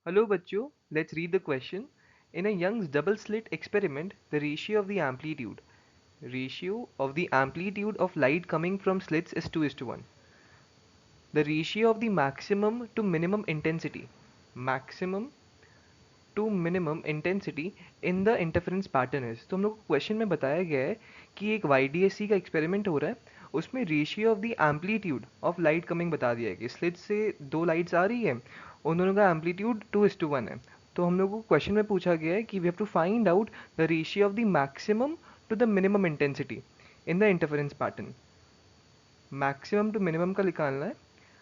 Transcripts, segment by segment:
Hello बच्चों, let's read the question. In a Young's double slit experiment, the ratio of the amplitude of light coming from slits is 2:1. The ratio of the maximum to minimum intensity in the interference pattern is. तो हम लोग को question में बताया गया है कि एक YDSC का एक्सपेरिमेंट हो रहा है, उसमें ratio of the amplitude of light coming बता दिया है कि स्लिट से दो लाइट्स आ रही है, उन दोनों का एम्पलीट्यूड 2:1 है. तो हम लोग को क्वेश्चन में पूछा गया है कि we have to find out the ratio of the maximum to the minimum intensity in the interference pattern. Maximum to minimum का निकालना है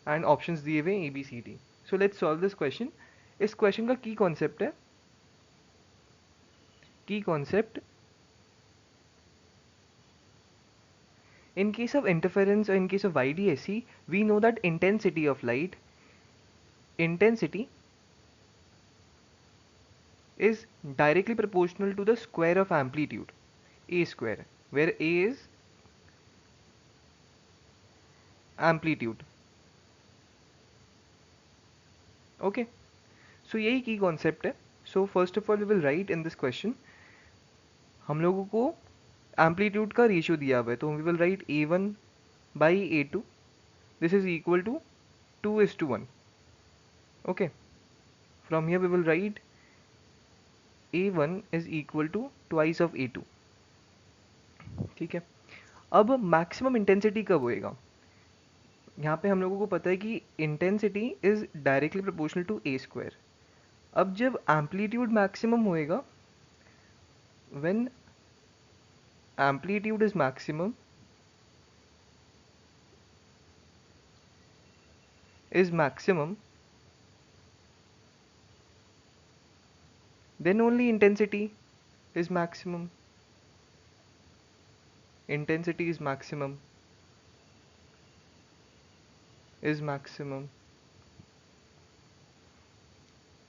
एंड ऑप्शंस दिए हुए ABCD. So let's solve this question. इस क्वेश्चन का की कॉन्सेप्ट है, key concept. In case of interference or in case of YDSC, we know that intensity is directly proportional to the square of amplitude, A square, where A is amplitude. Okay, so यही key concept है. So first of all we will write in this question, हम लोगों को amplitude का ratio दिया हुआ है, तो we will write A1 by A2. This is equal to 2:1. Okay, from here we will write A1 is equal to twice of A2. ठीक है. अब मैक्सिमम इंटेंसिटी कब होएगा? यहाँ पे हम लोगों को पता है कि intensity is directly proportional to A square. अब जब एम्पलीट्यूड मैक्सिमम होएगा, when amplitude is maximum then only is maximum intensity is maximum.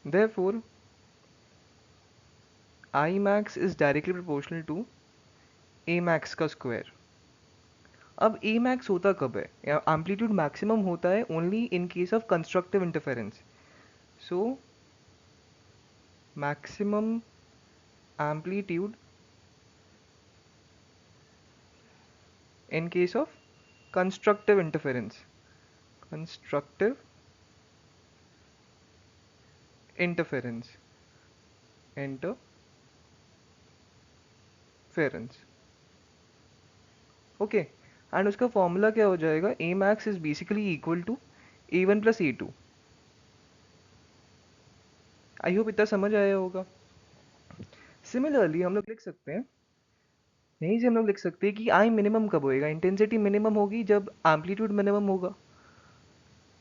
Therefore I max is directly proportional to a max का स्क्वायर. अब a max होता कब है? Amplitude maximum होता है only in case of constructive interference. So maximum amplitude in case of constructive interference. Constructive interference. Interference. Okay, and उसका formula क्या हो जाएगा? A max is basically equal to A1 plus A2. I hope इतना समझ आया होगा. Similarly हम लोग लिख सकते हैं, यहीं से हम लोग लिख सकते हैं कि आई मिनिमम कब होएगा? इंटेंसिटी मिनिमम होगी जब एम्पलीट्यूड मिनिमम होगा.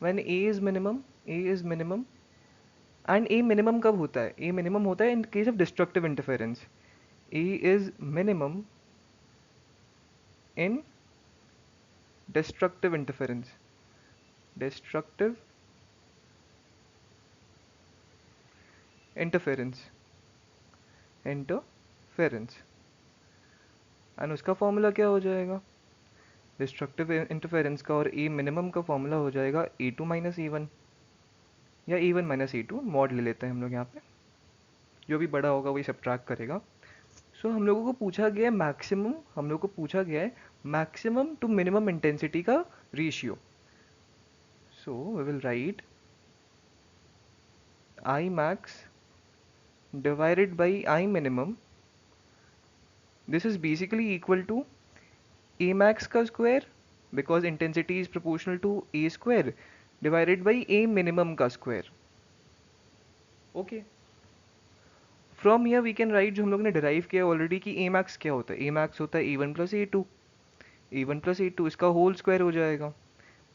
When A is minimum. And A minimum कब होता है? ए मिनिमम होता है in case of destructive interference. A is minimum in destructive interference. Destructive interference. Interference. And उसका फॉर्मूला क्या हो जाएगा? डिस्ट्रक्टिव इंटरफेरेंस का और ए मिनिमम का फॉर्मूला हो जाएगा A2 माइनस A1 या A1 माइनस A2. मॉड ले लेते हैं हम लोग यहाँ पे, जो भी बड़ा होगा वही सब्ट्रैक्ट करेगा. सो हम लोगों को पूछा गया है मैक्सिमम टू मिनिमम इंटेंसिटी का ratio. So we will write I max divided by I minimum. This is basically equal to A max का square, because intensity is proportional to A square, divided by A minimum का square. Okay. From here we can write जो हम लोग ने derive किया already कि A max क्या होता है? A max होता है A1 plus A2. A1 plus A2 इसका होल स्क्वायर हो जाएगा.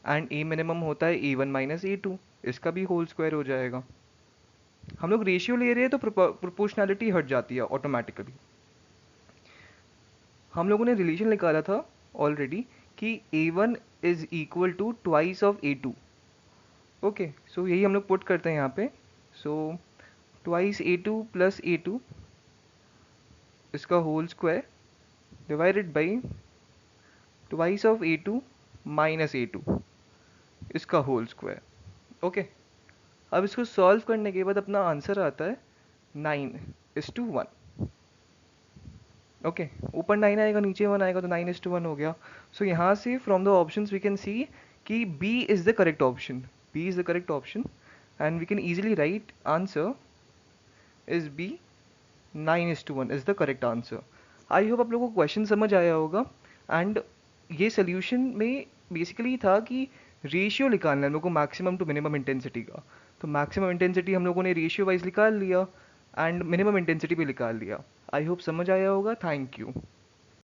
एंड A minimum होता है A1 minus A2, इसका भी होल स्क्वायर हो जाएगा. हम लोग रेशियो ले रहे हैं तो प्रोपोर्शनैलिटी हट जाती है ऑटोमेटिकली. हम लोगों ने रिलेशन निकाला था ऑलरेडी कि A1 is equal to twice of A2. Okay, so यही हम लोग पुट करते हैं यहाँ पे. So twice A2 plus A2 इसका whole square divided by twice of A2 minus A2 इसका होल स्क्वायर. ओके, अब इसको सॉल्व करने के बाद अपना आंसर आता है 9:1। ओके, ऊपर 9 आएगा, नीचे 1 आएगा, तो 9:1 हो गया। सो यहाँ से from the options we can see कि B is the correct option, B is the correct option, and we can easily write answer is B, 9:1 is the correct answer. I hope आप लोगों को question समझ आया होगा। And ये solution में basically था कि रेशियो निकालना है हम लोग को मैक्सिमम टू मिनिमम इंटेंसिटी का। तो मैक्सिमम इंटेंसिटी हम लोगों ने रेशियो वाइज निकाल लिया एंड मिनिमम इंटेंसिटी भी निकाल लिया। आई होप समझ आया होगा। Thank you.